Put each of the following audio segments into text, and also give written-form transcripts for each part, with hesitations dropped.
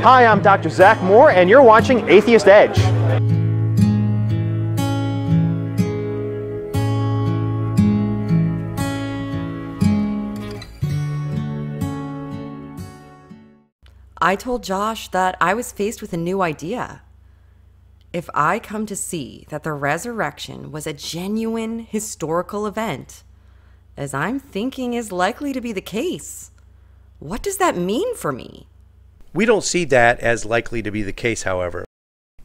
Hi, I'm Dr. Zach Moore, and you're watching Atheist Edge. I told Josh that I was faced with a new idea. If I come to see that the resurrection was a genuine historical event, as I'm thinking is likely to be the case, what does that mean for me? We don't see that as likely to be the case, however.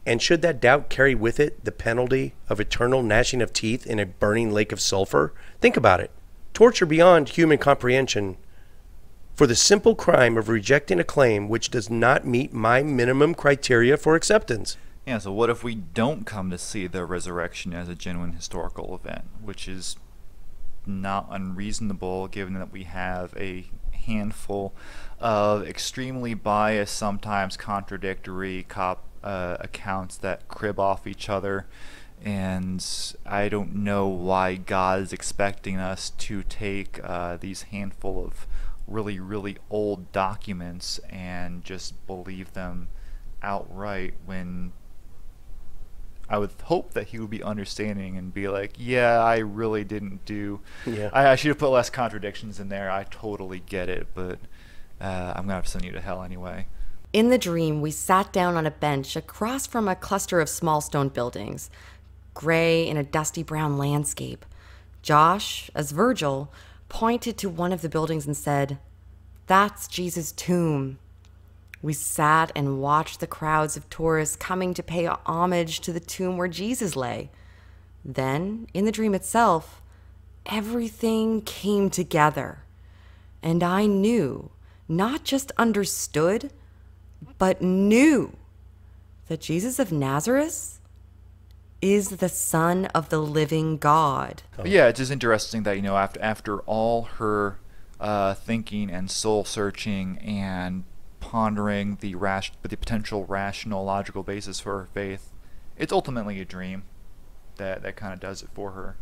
And should that doubt carry with it the penalty of eternal gnashing of teeth in a burning lake of sulfur? Think about it. Torture beyond human comprehension for the simple crime of rejecting a claim which does not meet my minimum criteria for acceptance. Yeah, so what if we don't come to see the resurrection as a genuine historical event, which is not unreasonable given that we have a handful of extremely biased, sometimes contradictory accounts that crib off each other, and I don't know why God is expecting us to take these handful of really, really old documents and just believe them outright, when I would hope that he would be understanding and be like, yeah, I really didn't do, I should have put less contradictions in there. I totally get it, but I'm going to have to send you to hell anyway. In the dream, we sat down on a bench across from a cluster of small stone buildings, gray in a dusty brown landscape. Josh, as Virgil, pointed to one of the buildings and said, "That's Jesus' tomb." We sat and watched the crowds of tourists coming to pay homage to the tomb where Jesus lay. Then, in the dream itself, everything came together. And I knew, not just understood, but knew that Jesus of Nazareth is the Son of the living God. Yeah, it's just interesting that, after all her thinking and soul searching and pondering the potential rational, logical basis for her faith, it's ultimately a dream that kind of does it for her.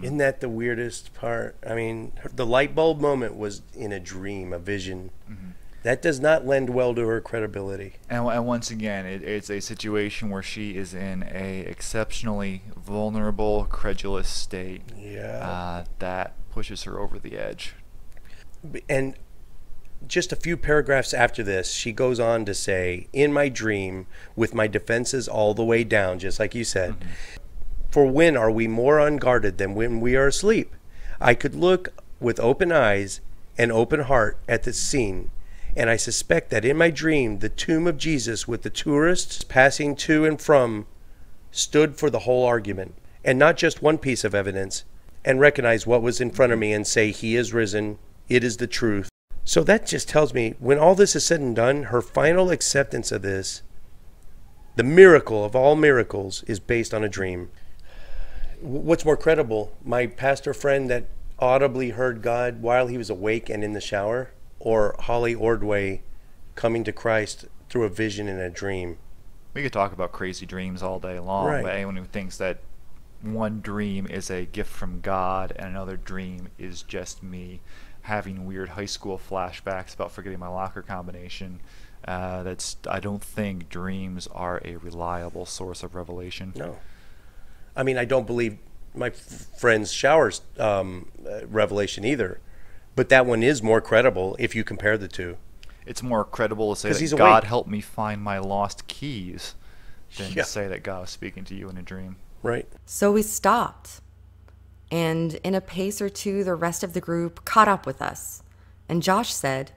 Isn't that the weirdest part? I mean, the light bulb moment was in a dream, a vision. Mm-hmm. That does not lend well to her credibility. And once again, it's a situation where she is in a exceptionally vulnerable, credulous state. Yeah. That pushes her over the edge. And just a few paragraphs after this, she goes on to say, "In my dream, with my defenses all the way down," just like you said, mm-hmm. "For when are we more unguarded than when we are asleep? I could look with open eyes and open heart at this scene, and I suspect that in my dream the tomb of Jesus with the tourists passing to and from stood for the whole argument, and not just one piece of evidence, and recognize what was in front of me and say, he is risen, it is the truth." So that just tells me, when all this is said and done, her final acceptance of this, the miracle of all miracles, is based on a dream. What's more credible, my pastor friend that audibly heard God while he was awake and in the shower, or Holly Ordway coming to Christ through a vision in a dream? We could talk about crazy dreams all day long, right. But anyone who thinks that one dream is a gift from God and another dream is just me having weird high school flashbacks about forgetting my locker combination, I don't think dreams are a reliable source of revelation. No. I mean, I don't believe my friend's shower's revelation either, but that one is more credible if you compare the two. It's more credible to say that God helped me find my lost keys than to say that God was speaking to you in a dream. Right. So we stopped, and in a pace or two, the rest of the group caught up with us. And Josh said,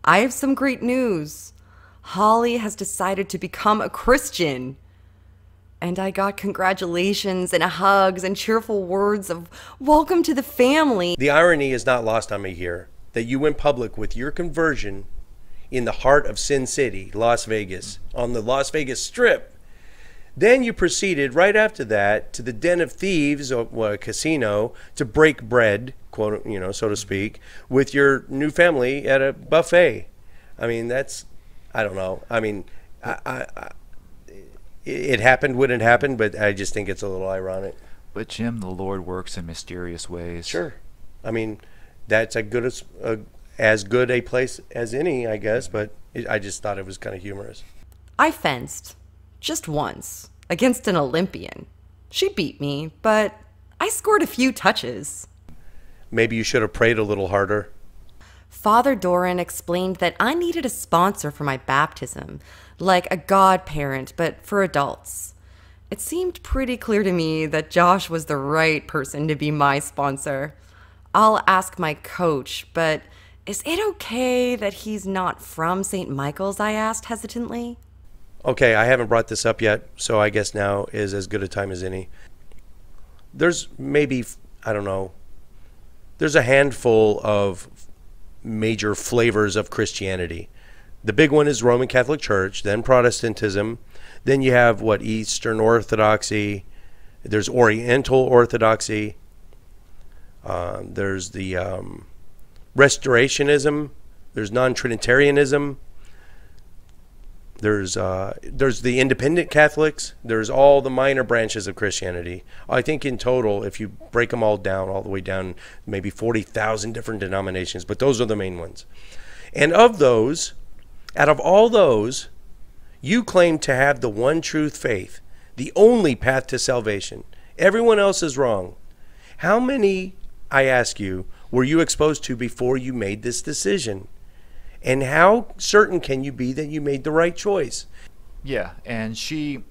"I have some great news. Holly has decided to become a Christian." And I got congratulations and hugs and cheerful words of welcome to the family. The irony is not lost on me here, that you went public with your conversion in the heart of Sin City, Las Vegas, on the Las Vegas Strip. Then you proceeded right after that to the den of thieves, or a casino, to break bread, quote, so to speak, with your new family at a buffet. I mean, that's, I don't know. I mean, it happened when it happened, but I just think it's a little ironic. But Jim, the Lord works in mysterious ways. Sure. I mean, that's as good a place as any, I guess, but I just thought it was kind of humorous. I fenced, just once, against an Olympian. She beat me, but I scored a few touches. Maybe you should have prayed a little harder. Father Doran explained that I needed a sponsor for my baptism, like a godparent, but for adults. It seemed pretty clear to me that Josh was the right person to be my sponsor. I'll ask my coach, but is it okay that he's not from St. Michael's? I asked hesitantly. Okay, I haven't brought this up yet, so I guess now is as good a time as any. There's maybe, I don't know, there's a handful of major flavors of Christianity. The big one is Roman Catholic Church, then Protestantism, then you have Eastern Orthodoxy, there's Oriental Orthodoxy, there's the Restorationism, there's non-Trinitarianism, there's the Independent Catholics, there's all the minor branches of Christianity. I think in total, if you break them all down, all the way down, maybe 40,000 different denominations, but those are the main ones. And of those, out of all those, you claim to have the one truth faith, the only path to salvation. Everyone else is wrong. How many, I ask you, were you exposed to before you made this decision? And how certain can you be that you made the right choice? Yeah, and she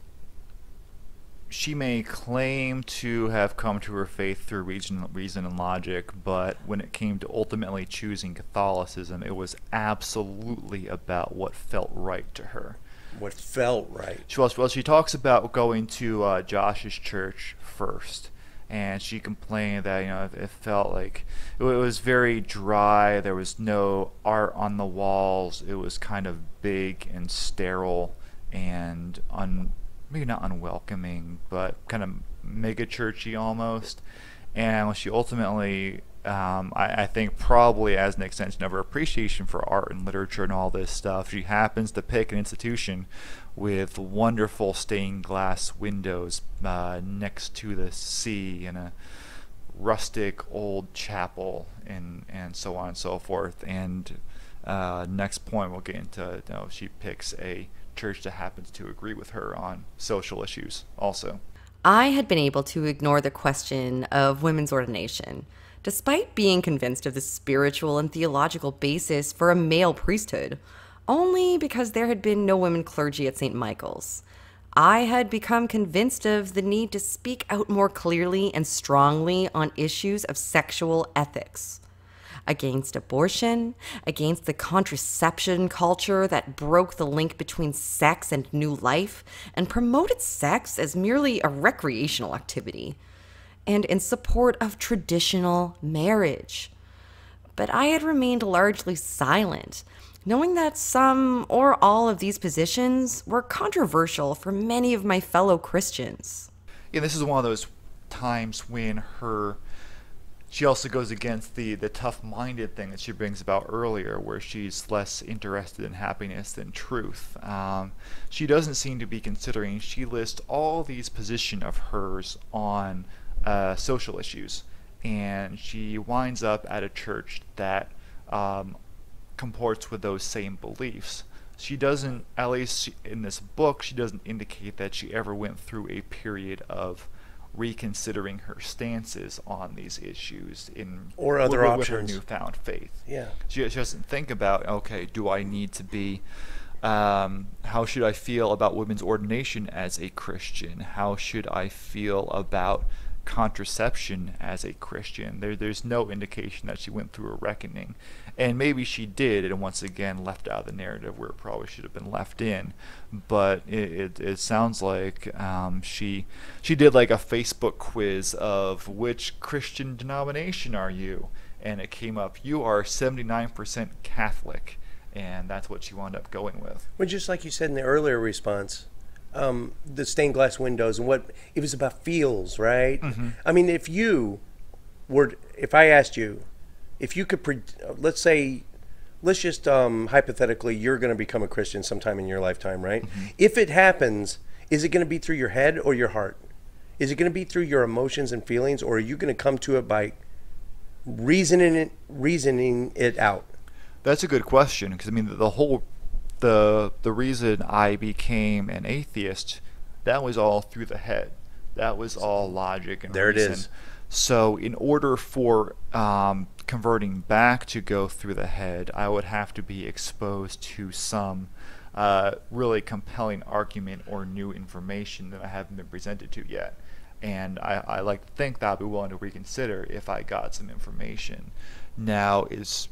may claim to have come to her faith through reason and logic, but when it came to ultimately choosing Catholicism, it was absolutely about what felt right to her. What felt right. Well, she talks about going to Josh's church first, and she complained that it felt like it was very dry. There was no art on the walls. It was kind of big and sterile and maybe not unwelcoming, but kind of mega churchy almost. And when she ultimately, I think probably as an extension of her appreciation for art and literature and all this stuff, she happens to pick an institution with wonderful stained glass windows next to the sea and a rustic old chapel and so on and so forth. And next point we'll get into, she picks a church that happens to agree with her on social issues also. I had been able to ignore the question of women's ordination, despite being convinced of the spiritual and theological basis for a male priesthood, only because there had been no women clergy at St. Michael's. I had become convinced of the need to speak out more clearly and strongly on issues of sexual ethics. Against abortion, against the contraception culture that broke the link between sex and new life and promoted sex as merely a recreational activity, and in support of traditional marriage. But I had remained largely silent, knowing that some or all of these positions were controversial for many of my fellow Christians. Yeah, this is one of those times when she also goes against the tough-minded thing that she brings about earlier, where she's less interested in happiness than truth. She doesn't seem to be considering, she lists all these positions of hers on social issues, and she winds up at a church that comports with those same beliefs. She doesn't, at least in this book, she doesn't indicate that she ever went through a period of reconsidering her stances on these issues or other with options her newfound faith. Yeah, she doesn't think about, okay, do I need to be how should I feel about women's ordination as a Christian? How should I feel about contraception as a Christian? There's no indication that she went through a reckoning, and maybe she did, and once again left out of the narrative where it probably should have been left in. But it sounds like she did like a Facebook quiz of which Christian denomination are you, and it came up, you are 79% Catholic, and that's what she wound up going with. Well, just like you said in the earlier response, the stained glass windows and what it was about feels, right? Mm-hmm. I mean, if I asked you, if you could, let's just hypothetically, you're going to become a Christian sometime in your lifetime, right? Mm-hmm. If it happens, is it going to be through your head or your heart? Is it going to be through your emotions and feelings, or are you going to come to it by reasoning it out? That's a good question, because I mean the whole the reason I became an atheist, that was all through the head. That was all logic and There reason. it is. So in order for converting back to go through the head, I would have to be exposed to some really compelling argument or new information that I haven't been presented to yet. And I like to think that I'll be willing to reconsider if I got some information. Now, it's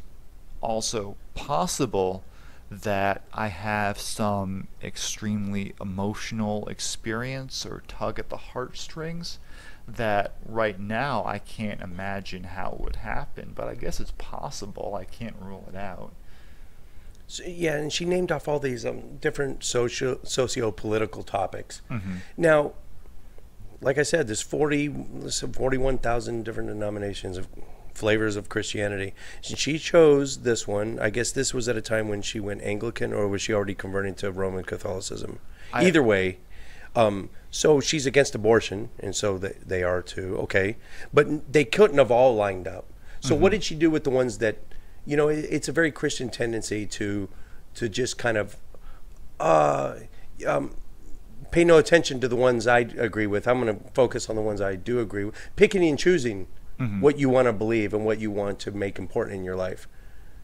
also possible that I have some extremely emotional experience or tug at the heartstrings that right now I can't imagine how it would happen, but I guess it's possible. I can't rule it out. So, yeah, and she named off all these different socio-political topics. Now, like I said, there's 41,000 different denominations of flavors of Christianity. She chose this one. I guess this was at a time when she went Anglican, or was she already converting to Roman Catholicism? Either way, so she's against abortion, and so they are too. Okay, but they couldn't have all lined up. So what did she do with the ones that, you know, it's a very Christian tendency to just kind of pay no attention to the ones I agree with. I'm going to focus on the ones I do agree with. Picking and choosing what you want to believe and what you want to make important in your life.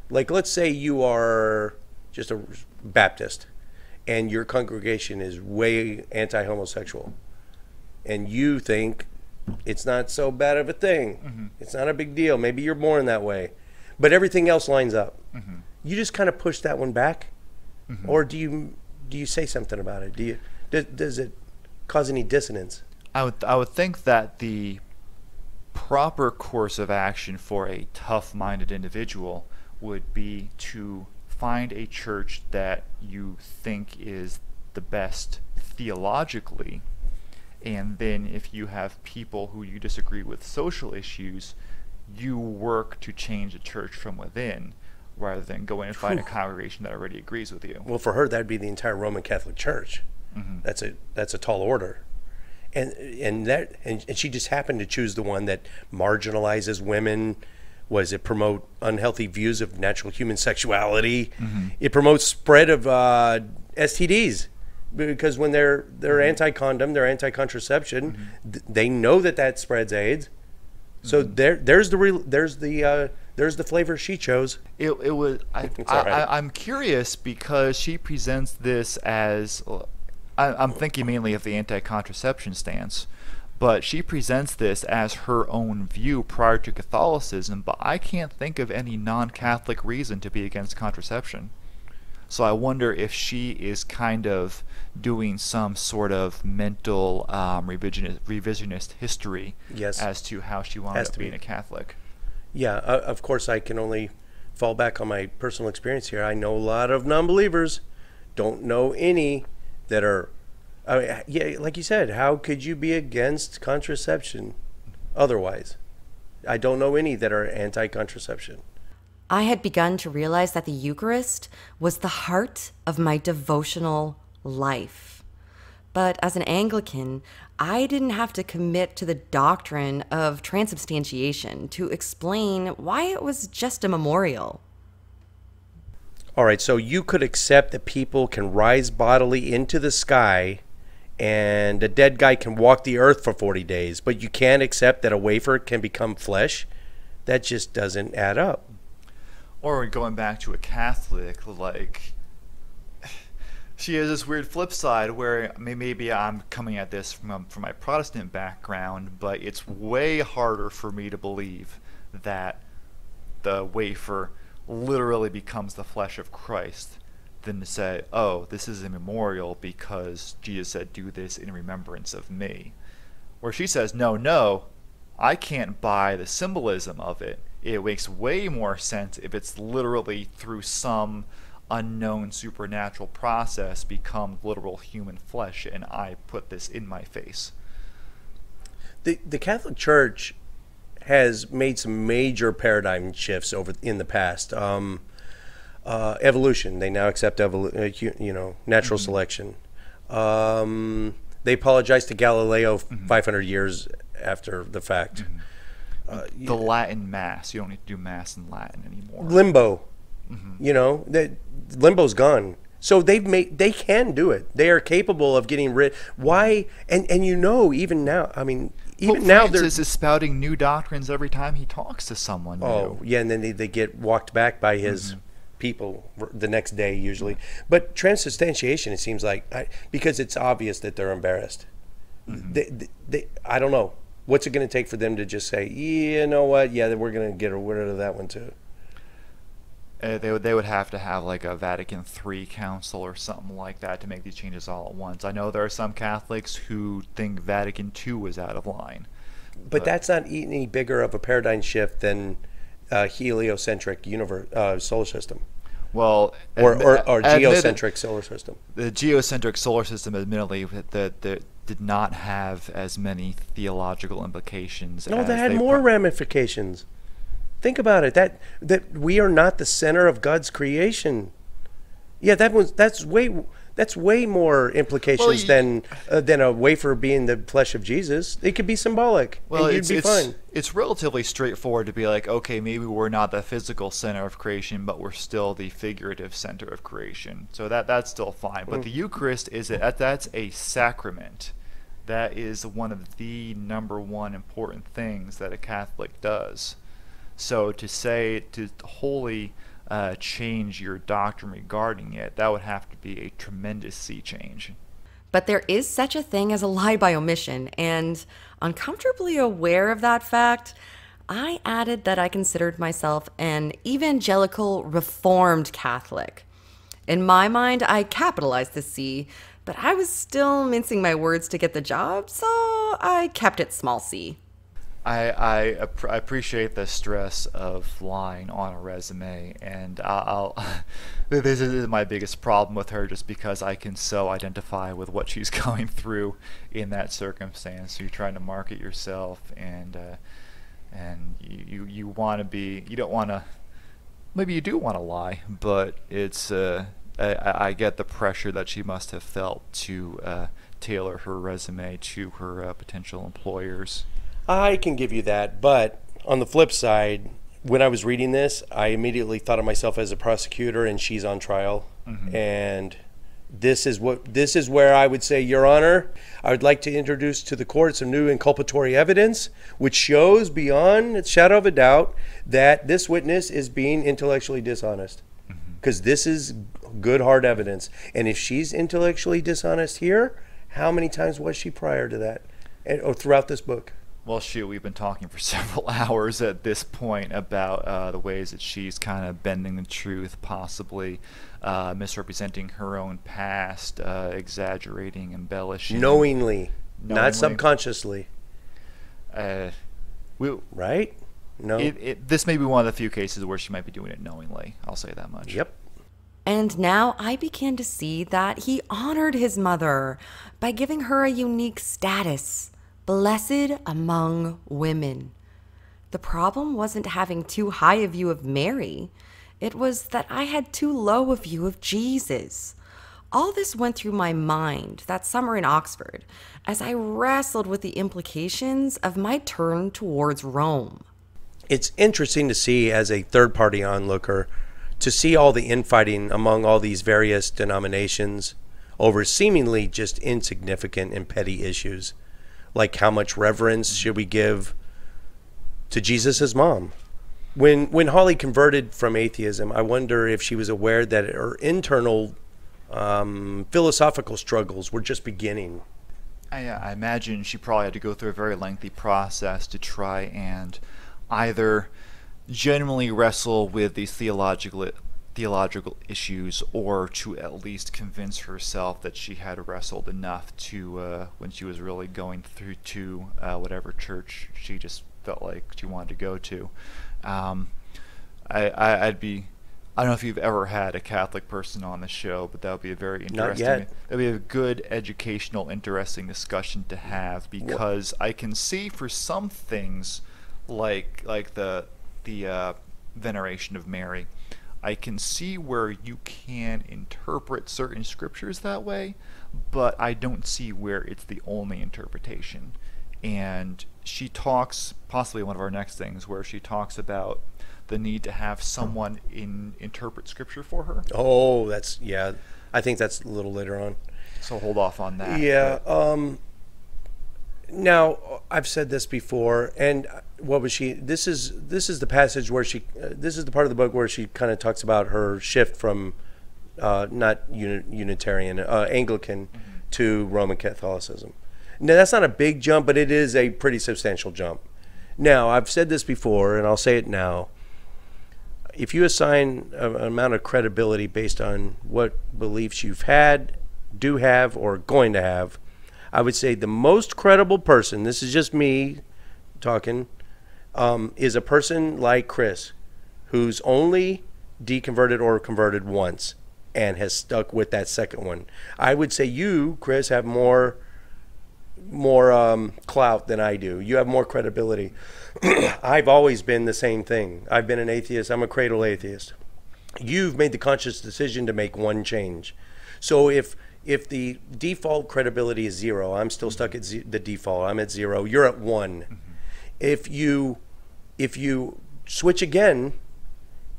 Like, let's say you are just a Baptist and your congregation is way anti-homosexual, and you think it's not so bad of a thing. It's not a big deal. Maybe you're born that way, but everything else lines up. You just kind of push that one back, or do you say something about it? Does it cause any dissonance? I would think that the proper course of action for a tough-minded individual would be to find a church that you think is the best theologically, and then if you have people who you disagree with social issues, you work to change the church from within rather than go in and find a congregation that already agrees with you. Well, for her, that'd be the entire Roman Catholic Church. That's a tall order. And she just happened to choose the one that marginalizes women. Was it promote unhealthy views of natural human sexuality? It promotes spread of STDs, because when they're anti-condom, they're anti-contraception. They know that spreads AIDS. So there's the flavor she chose. I'm curious because she presents this as, I'm thinking mainly of the anti-contraception stance, but she presents this as her own view prior to Catholicism, but I can't think of any non-Catholic reason to be against contraception. So I wonder if she is kind of doing some sort of mental revisionist history as to how she wound up being a Catholic. Yeah, of course I can only fall back on my personal experience here. I know a lot of non-believers, don't know any that are, yeah, like you said, how could you be against contraception otherwise? I don't know any that are anti-contraception. I had begun to realize that the Eucharist was the heart of my devotional life. But as an Anglican, I didn't have to commit to the doctrine of transubstantiation to explain why it was just a memorial. All right, so you could accept that people can rise bodily into the sky and a dead guy can walk the earth for 40 days, but you can't accept that a wafer can become flesh? That just doesn't add up. Or going back to a Catholic, like, she has this weird flip side where maybe I'm coming at this from my Protestant background, but it's way harder for me to believe that the wafer literally becomes the flesh of Christ than to say, oh, this is a memorial because Jesus said, do this in remembrance of me. Where she says, no, I can't buy the symbolism of it. It makes way more sense if it's literally through some unknown supernatural process become literal human flesh, and I put this in my face. The Catholic Church has made some major paradigm shifts in the past. Evolution, they now accept natural selection. They apologized to Galileo 500 years after the fact. The Latin Mass, you don't need to do Mass in Latin anymore. Limbo, limbo's gone. So they can do it. They are capable of getting rid. Why? And even now, I mean, even now Francis is spouting new doctrines every time he talks to someone new. Oh, yeah, and then they get walked back by his people the next day usually. But transubstantiation, it seems like, because it's obvious that they're embarrassed. I don't know. What's it going to take for them to just say, you know what, yeah, we're going to get rid of that one too? They would have to have like a Vatican III council or something like that to make these changes all at once. I know there are some Catholics who think Vatican II was out of line. But that's not any bigger of a paradigm shift than heliocentric solar system. Well, or geocentric solar system. The geocentric solar system, admittedly, that did not have as many theological implications. No, that had more ramifications. Think about it. That we are not the center of God's creation. Yeah, that's way more implications than a wafer being the flesh of Jesus. It could be symbolic. Well, and you'd be fine. It's relatively straightforward to be like, okay, maybe we're not the physical center of creation, but we're still the figurative center of creation. So that's still fine. But the Eucharist that's a sacrament. That is one of the #1 important things that a Catholic does. So to wholly change your doctrine regarding it, that would have to be a tremendous sea change. But there is such a thing as a lie by omission, and uncomfortably aware of that fact, I added that I considered myself an evangelical Reformed Catholic. In my mind, I capitalized the C, but I was still mincing my words to get the job, so I kept it small c. I appreciate the stress of lying on a resume, and this is my biggest problem with her, just because I can so identify with what she's going through in that circumstance. So you're trying to market yourself, and you want to be, you don't want to, maybe you do want to lie, but it's I get the pressure that she must have felt to tailor her resume to her potential employers. I can give you that, but on the flip side, when I was reading this, I immediately thought of myself as a prosecutor, and she's on trial. And this is where I would say, Your Honor, I would like to introduce to the court some new inculpatory evidence, which shows beyond a shadow of a doubt that this witness is being intellectually dishonest. Because this is good, hard evidence. And if she's intellectually dishonest here, how many times was she prior to that, or throughout this book? Well, shoot, we've been talking for several hours at this point about the ways that she's kind of bending the truth, possibly misrepresenting her own past, exaggerating, embellishing. Knowingly, not subconsciously. Right? No. This may be one of the few cases where she might be doing it knowingly. I'll say that much. Yep. And now I began to see that he honored his mother by giving her a unique status. Blessed among women. The problem wasn't having too high a view of Mary. It was that I had too low a view of Jesus. All this went through my mind that summer in Oxford as I wrestled with the implications of my turn towards Rome. It's interesting to see, as a third-party onlooker, to see all the infighting among all these various denominations over seemingly just insignificant and petty issues. Like, how much reverence should we give to Jesus' mom? When Holly converted from atheism, I wonder if she was aware that her internal philosophical struggles were just beginning. I imagine she probably had to go through a very lengthy process to try and either genuinely wrestle with these theological issues, or to at least convince herself that she had wrestled enough to when she was really going through to whatever church she just felt like she wanted to go to. I don't know if you've ever had a Catholic person on the show, but that would be a very interesting. Not yet. That'd be a good, educational, interesting discussion to have, because I can see for some things like the veneration of Mary, I can see where you can interpret certain scriptures that way, but I don't see where it's the only interpretation. And she talks, possibly one of our next things, where she talks about the need to have someone interpret scripture for her. Oh, that's, yeah. I think that's a little later on. So hold off on that. Yeah. Now, I've said this before, and what was she? This is the passage where she. This is the part of the book where she kind of talks about her shift from not Unitarian, Anglican, to Roman Catholicism. Now, that's not a big jump, but it is a pretty substantial jump. Now, I've said this before, and I'll say it now. If you assign an amount of credibility based on what beliefs you've had, do have, or going to have, I would say the most credible person, this is just me talking, is a person like Chris, who's only deconverted or converted once and has stuck with that second one. I would say you, Chris, have more clout than I do. You have more credibility. I've always been the same thing. I've been an atheist. I'm a cradle atheist. You've made the conscious decision to make one change. So if the default credibility is 0, I'm still stuck at the default. I'm at 0. You're at 1. If you switch again,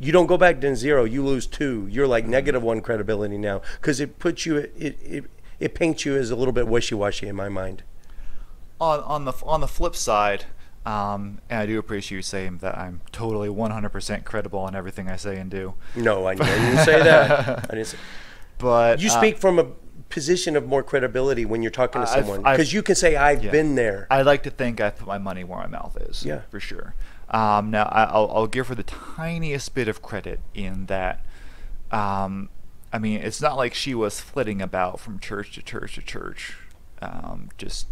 you don't go back to 0. You lose 2. You're like -1 credibility now, because it puts you it paints you as a little bit wishy-washy in my mind. On the flip side, and I do appreciate you saying that I'm totally 100% credible on everything I say and do. No, I didn't say that. I didn't say. But you speak from a position of more credibility when you're talking to someone, because you can say I've been there. I like to think I put my money where my mouth is. Yeah, for sure. Now I'll give her the tiniest bit of credit in that. I mean, it's not like she was flitting about from church to church to church, just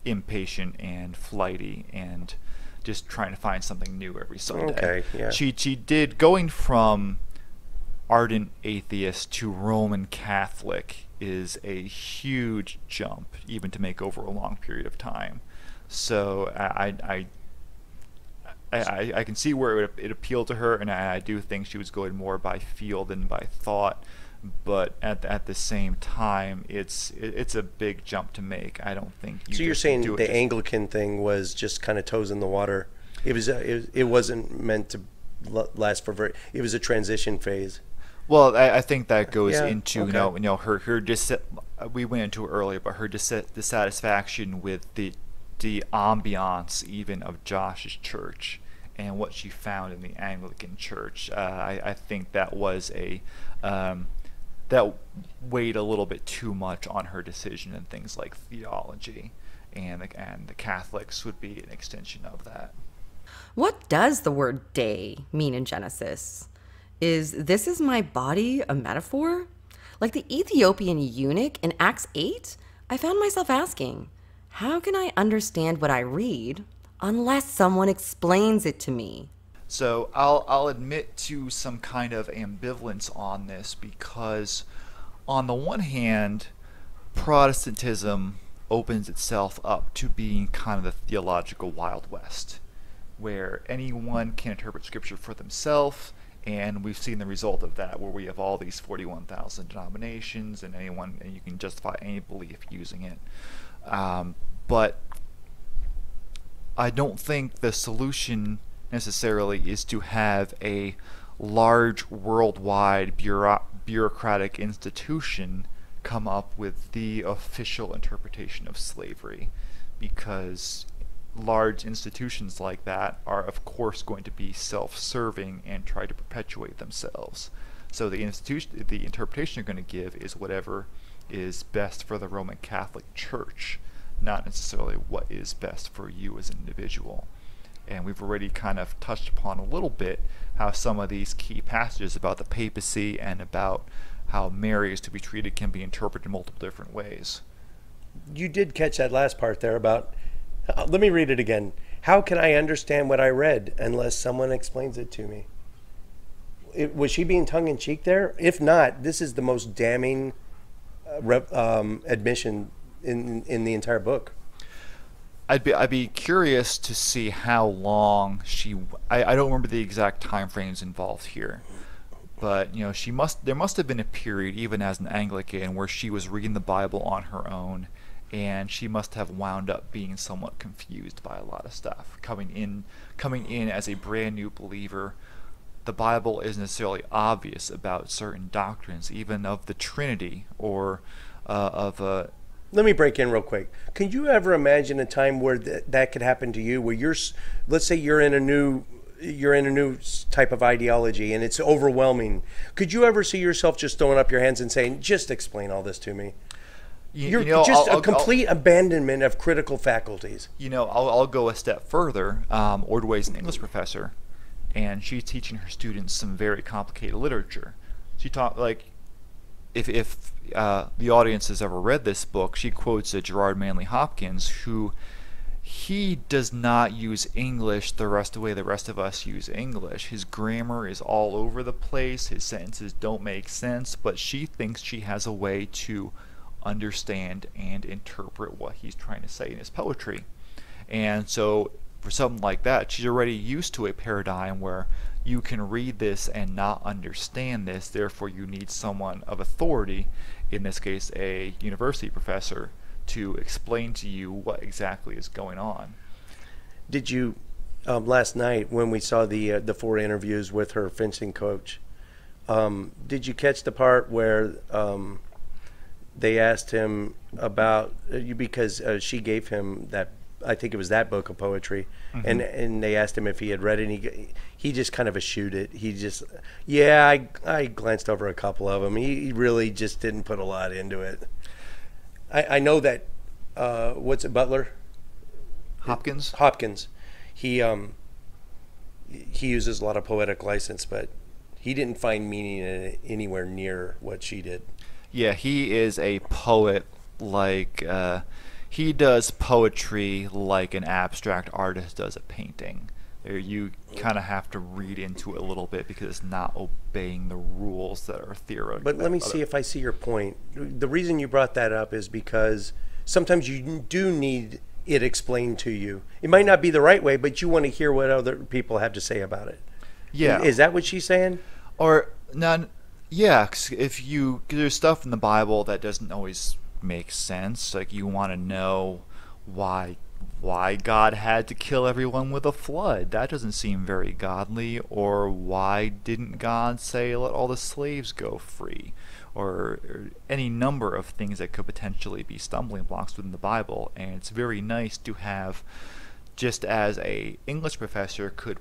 impatient and flighty and just trying to find something new every Sunday. Okay, yeah. She did, going from ardent atheist to Roman Catholic is a huge jump, even to make over a long period of time. So I can see where it appealed to her, and I do think she was going more by feel than by thought. But at the same time, it's a big jump to make. I don't think. So you're saying the Anglican thing was just kind of toes in the water. It wasn't meant to last for very. It was a transition phase. Well, I think that goes into her we went into it earlier, but her dissatisfaction with the ambiance even of Josh's church and what she found in the Anglican church. I think that was that weighed a little bit too much on her decision in things like theology, and the Catholics would be an extension of that. What does the word day mean in Genesis? This is my body a metaphor? Like the Ethiopian eunuch in Acts 8, I found myself asking, how can I understand what I read unless someone explains it to me? So I'll admit to some kind of ambivalence on this, because on the one hand, Protestantism opens itself up to being kind of the theological Wild West, where anyone can interpret Scripture for themselves, and we've seen the result of that, where we have all these 41,000 denominations, and you can justify any belief using it. But I don't think the solution necessarily is to have a large worldwide bureaucratic institution come up with the official interpretation of slavery, because large institutions like that are of course going to be self-serving and try to perpetuate themselves. So the interpretation you're going to give is whatever is best for the Roman Catholic Church, not necessarily what is best for you as an individual. And we've already kind of touched upon a little bit how some of these key passages about the papacy and about how Mary is to be treated can be interpreted in multiple different ways. You did catch that last part there about, let me read it again. How can I understand what I read unless someone explains it to me? Was she being tongue-in-cheek there? If not, this is the most damning admission in the entire book. I'd be curious to see how long I don't remember the exact time frames involved here, but there must have been a period, even as an Anglican, where she was reading the Bible on her own, and she must have wound up being somewhat confused by a lot of stuff, coming in as a brand new believer, the Bible isn't necessarily obvious about certain doctrines, even of the Trinity or of a. Let me break in real quick. Can you ever imagine a time where that could happen to you, where let's say you're in a new type of ideology and it's overwhelming? Could you ever see yourself just throwing up your hands and saying, "Just explain all this to me"? I'll complete abandonment of critical faculties. I'll go a step further. Ordway's an English professor, and she's teaching her students some very complicated literature. She taught, like, if the audience has ever read this book, she quotes a Gerard Manley Hopkins, who he does not use English the way the rest of us use English. His grammar is all over the place. His sentences don't make sense, but she thinks she has a way to understand and interpret what he's trying to say in his poetry. And so for something like that, she's already used to a paradigm where you can read this and not understand this, therefore you need someone of authority, in this case a university professor, to explain to you what exactly is going on. Did you, last night when we saw the 4 interviews with her fencing coach, did you catch the part where they asked him about you, because she gave him that, I think it was that book of poetry, and they asked him if he had read it, and he just kind of eschewed it. He just, I glanced over a couple of them. He really just didn't put a lot into it. I know that what's it, Butler? Hopkins. He uses a lot of poetic license, but he didn't find meaning in it anywhere near what she did. Yeah, he is a poet, like he does poetry like an abstract artist does a painting. You kind of have to read into it a little bit because it's not obeying the rules that are theoretical. But let me see if I see your point. The reason you brought that up is because sometimes you do need it explained to you. It might not be the right way, but you want to hear what other people have to say about it. Yeah. Is that what she's saying? Or not? Yeah, 'cause there's stuff in the Bible that doesn't always make sense. Like, you want to know why God had to kill everyone with a flood. That doesn't seem very godly. Or why didn't God say let all the slaves go free? Or any number of things that could potentially be stumbling blocks within the Bible. And it's very nice to have, just as a English professor could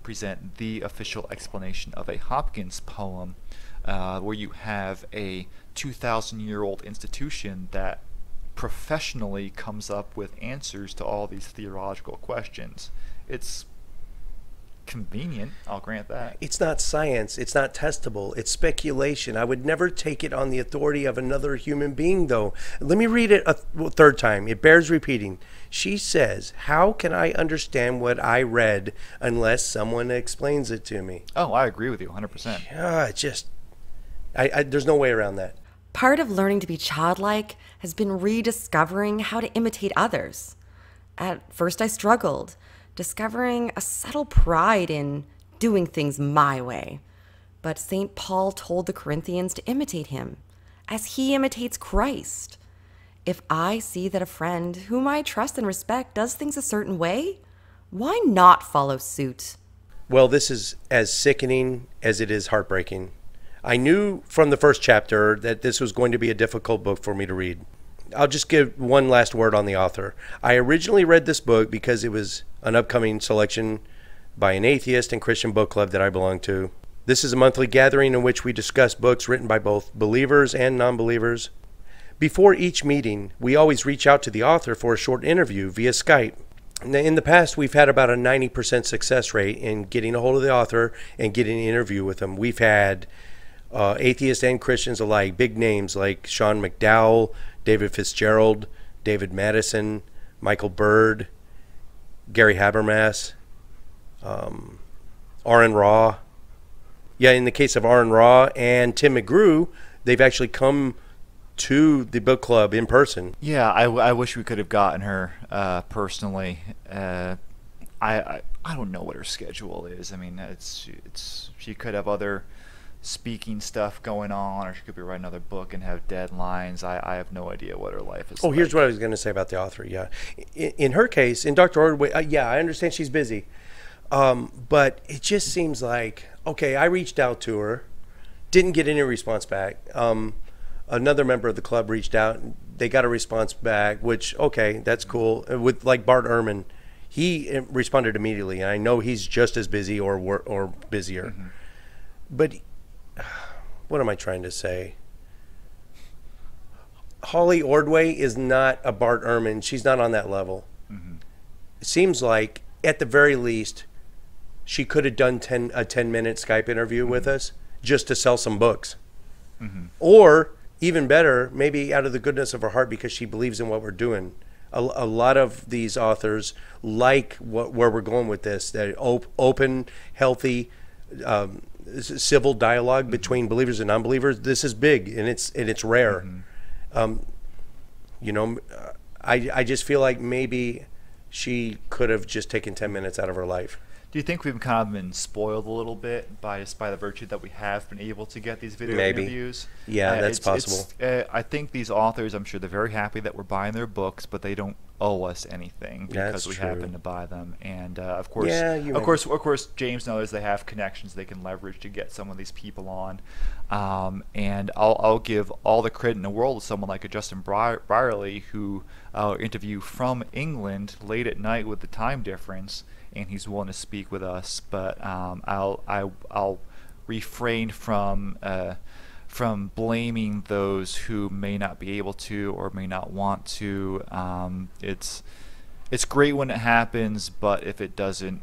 present the official explanation of a Hopkins poem, where you have a 2,000-year-old institution that professionally comes up with answers to all these theological questions. It's convenient, I'll grant that. It's not science. It's not testable. It's speculation. I would never take it on the authority of another human being, though. Let me read it a third time. It bears repeating. She says, "How can I understand what I read unless someone explains it to me?" Oh, I agree with you 100%. Yeah, there's no way around that. Part of learning to be childlike has been rediscovering how to imitate others. At first I struggled, discovering a subtle pride in doing things my way. But St. Paul told the Corinthians to imitate him, as he imitates Christ. If I see that a friend whom I trust and respect does things a certain way, why not follow suit? Well, this is as sickening as it is heartbreaking. I knew from the first chapter that this was going to be a difficult book for me to read. I'll just give one last word on the author. I originally read this book because it was an upcoming selection by an atheist and Christian book club that I belong to. This is a monthly gathering in which we discuss books written by both believers and non-believers. Before each meeting, we always reach out to the author for a short interview via Skype. In the past, we've had about a 90% success rate in getting a hold of the author and getting an interview with them. We've had atheists and Christians alike, big names like Sean McDowell, David Fitzgerald, David Madison, Michael Bird, Gary Habermas, Aaron Ra. Yeah, in the case of Aaron Ra and Tim McGrew, they've actually come to the book club in person. Yeah, I wish we could have gotten her personally. I don't know what her schedule is. I mean, she could have other speaking stuff going on, or she could be writing another book and have deadlines. I have no idea what her life is like. Here's what I was going to say about the author. Yeah, in her case, in Dr. Ordway, yeah, I understand she's busy. But it just seems like, okay, I reached out to her, didn't get any response back. Another member of the club reached out, and they got a response back, which, okay, that's cool. With like Bart Ehrman, he responded immediately, and I know he's just as busy or busier. Mm-hmm. But what am I trying to say? Holly Ordway is not a Bart Ehrman. She's not on that level. Mm-hmm. It seems like, at the very least, she could have done a 10-minute Skype interview with us just to sell some books. Mm-hmm. Or, even better, maybe out of the goodness of her heart because she believes in what we're doing. A lot of these authors like where we're going with this, that open, healthy, civil dialogue between believers and non-believers. This is big, and it's rare. You know, I just feel like maybe she could have just taken 10 minutes out of her life. Do you think we've kind of been spoiled a little bit by the virtue that we have been able to get these video interviews? Yeah, that's possible. I think these authors, I'm sure they're very happy that we're buying their books, but they don't owe us anything because we happen to buy them. And of course, James knows they have connections they can leverage to get some of these people on. And I'll give all the credit in the world to someone like a Justin Brierley, who interview from England late at night with the time difference, and he's willing to speak with us. But I'll refrain from blaming those who may not be able to or may not want to. It's great when it happens, but if it doesn't,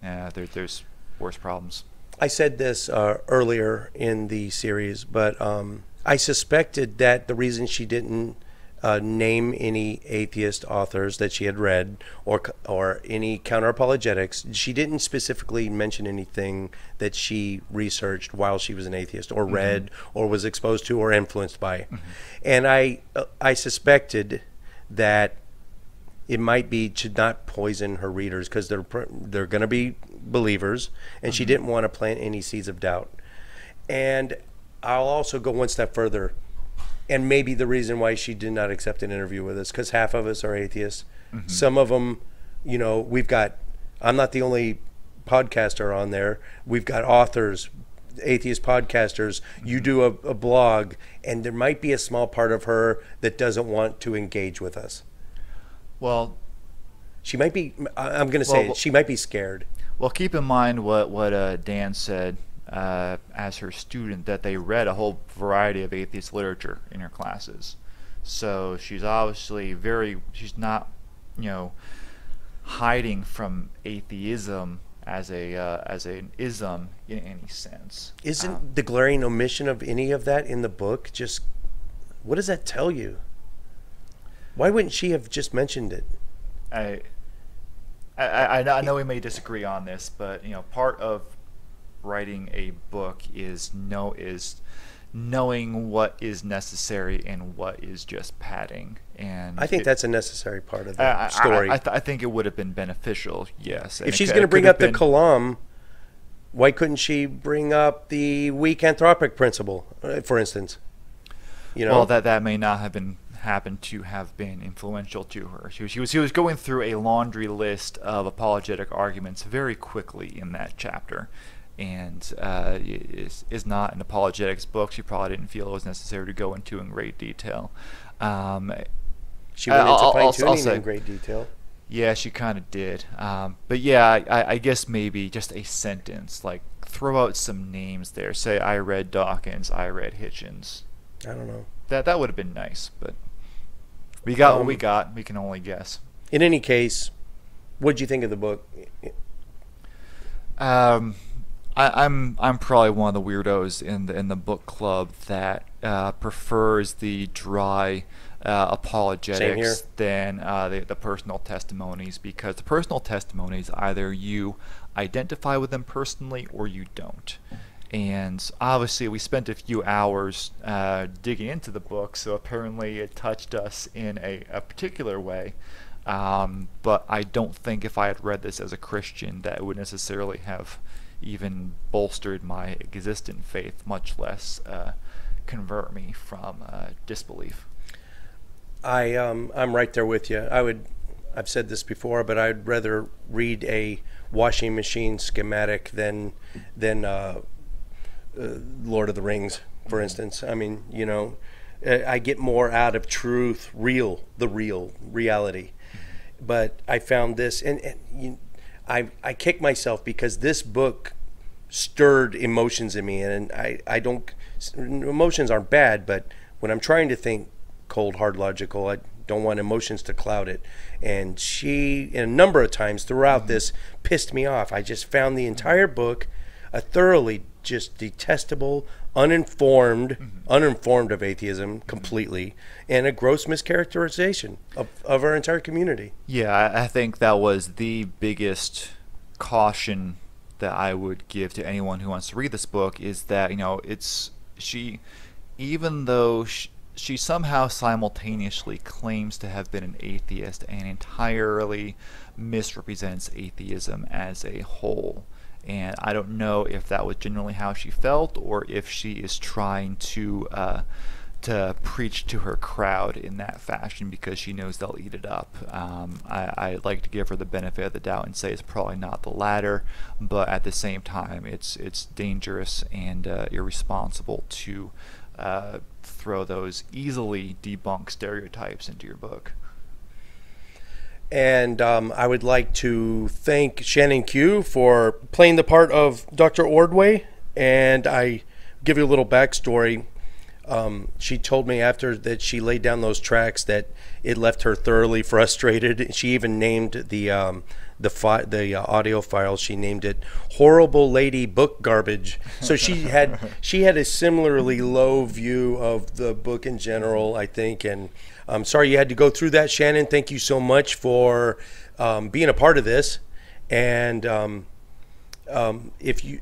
there's worse problems. I said this earlier in the series, but I suspected that the reason she didn't name any atheist authors that she had read or any counter-apologetics, she didn't specifically mention anything that she researched while she was an atheist or read or was exposed to or influenced by. And I suspected that it might be to not poison her readers because they're going to be believers, and she didn't want to plant any seeds of doubt. And I'll also go one step further, and maybe the reason why she did not accept an interview with us, because half of us are atheists. Some of them, you know, I'm not the only podcaster on there. We've got authors, atheist podcasters. You do a blog, and there might be a small part of her that doesn't want to engage with us. Well, she might be, I'm going to say it, she might be scared. Well, keep in mind what Dan said as her student, that they read a whole variety of atheist literature in her classes. So she's obviously she's not, hiding from atheism as an ism in any sense. Isn't the glaring omission of any of that in the book just, what does that tell you? Why wouldn't she have just mentioned it? I know we may disagree on this, but part of writing a book is knowing what is necessary and what is just padding. And I think that's a necessary part of the story. I think it would have been beneficial, yes. If she's going to bring up the Kalam, why couldn't she bring up the weak anthropic principle, for instance? Well, that may not have happened to have been influential to her. She was going through a laundry list of apologetic arguments very quickly in that chapter, and is not an apologetics book. She probably didn't feel it was necessary to go into in great detail. She went into fine-tuning in great detail. Yeah, she kind of did. But yeah, I guess maybe just a sentence, like throw out some names there. Say, I read Dawkins, I read Hitchens. I don't know. That would have been nice, but we got what we got. We can only guess. In any case, what did you think of the book? I'm probably one of the weirdos in the book club that prefers the dry apologetics than the personal testimonies, because the personal testimonies, either you identify with them personally or you don't. And obviously we spent a few hours digging into the book, so apparently it touched us in a particular way. But I don't think if I had read this as a Christian that it would necessarily have even bolstered my existent faith, much less convert me from disbelief. I'm right there with you. I've said this before, but I'd rather read a washing machine schematic than Lord of the Rings, for instance. I mean, you know, I get more out of truth, the real reality. But I found this, and I kick myself because this book stirred emotions in me, and I don't, emotions aren't bad, but when I'm trying to think cold, hard, logical, I don't want emotions to cloud it. And she, a number of times throughout this, pissed me off. I just found the entire book a thoroughly just detestable, uninformed of atheism completely, and a gross mischaracterization of our entire community. Yeah, I think that was the biggest caution that I would give to anyone who wants to read this book, is that, you know, even though she somehow simultaneously claims to have been an atheist and entirely misrepresents atheism as a whole. And I don't know if that was generally how she felt, or if she is trying to preach to her crowd in that fashion because she knows they'll eat it up. I like to give her the benefit of the doubt and say it's probably not the latter, but at the same time, it's dangerous and irresponsible to throw those easily debunked stereotypes into your book. And I would like to thank Shannon Q for playing the part of Dr. Ordway. And I give you a little backstory. She told me after that she laid down those tracks that it left her thoroughly frustrated. She even named the audio file. She named it "Horrible Lady Book Garbage." So she had a similarly low view of the book in general, I think. And I'm sorry you had to go through that, Shannon. Thank you so much for being a part of this. And if you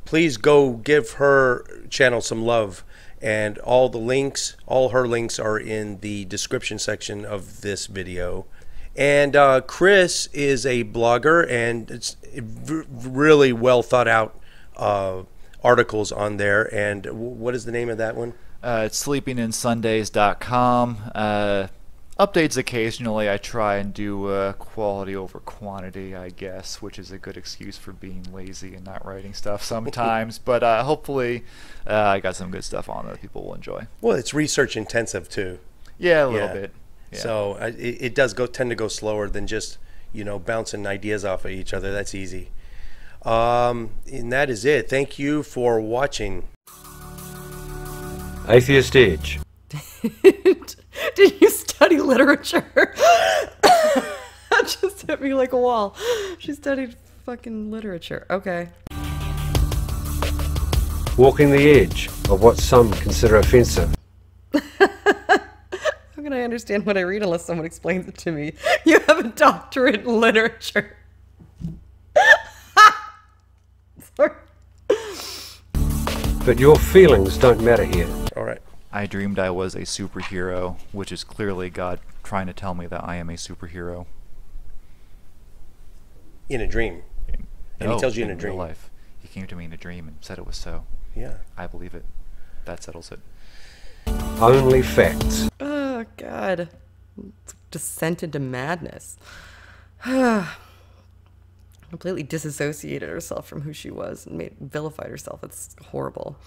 please go give her channel some love. And all her links are in the description section of this video. And Chris is a blogger, and it's really well thought out articles on there. And what is the name of that one? It's sleepinginsundays.com. Updates occasionally. I try and do quality over quantity, I guess, which is a good excuse for being lazy and not writing stuff sometimes. But hopefully I got some good stuff on there that people will enjoy. Well, it's research intensive too. Yeah, a little bit. Yeah. So it does tend to go slower than just, you know, bouncing ideas off of each other. That's easy. And that is it. Thank you for watching. Atheist Edge. Did you study literature? That just hit me like a wall. She studied fucking literature. Okay. Walking the edge of what some consider offensive. How can I understand what I read unless someone explains it to me? You have a doctorate in literature. Sorry. But your feelings don't matter here. All right. I dreamed I was a superhero, which is clearly God trying to tell me that I am a superhero. In a dream. And he tells you in a dream. Real life. He came to me in a dream and said it was so. Yeah. I believe it. That settles it. Only facts. Oh, God. Descent into madness. Completely disassociated herself from who she was and vilified herself. It's horrible.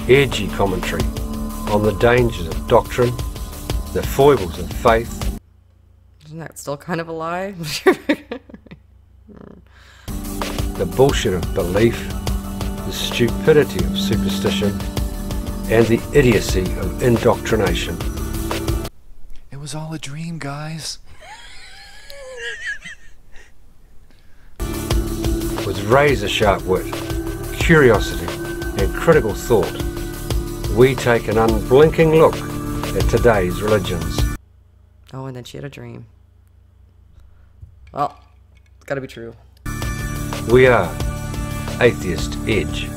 Edgy commentary on the dangers of doctrine, the foibles of faith. Isn't that still kind of a lie? The bullshit of belief, the stupidity of superstition, and the idiocy of indoctrination. It was all a dream, guys. With razor-sharp wit, curiosity, and critical thought, we take an unblinking look at today's religions. Oh, and then she had a dream. Well, it's gotta be true. We are Atheist Edge.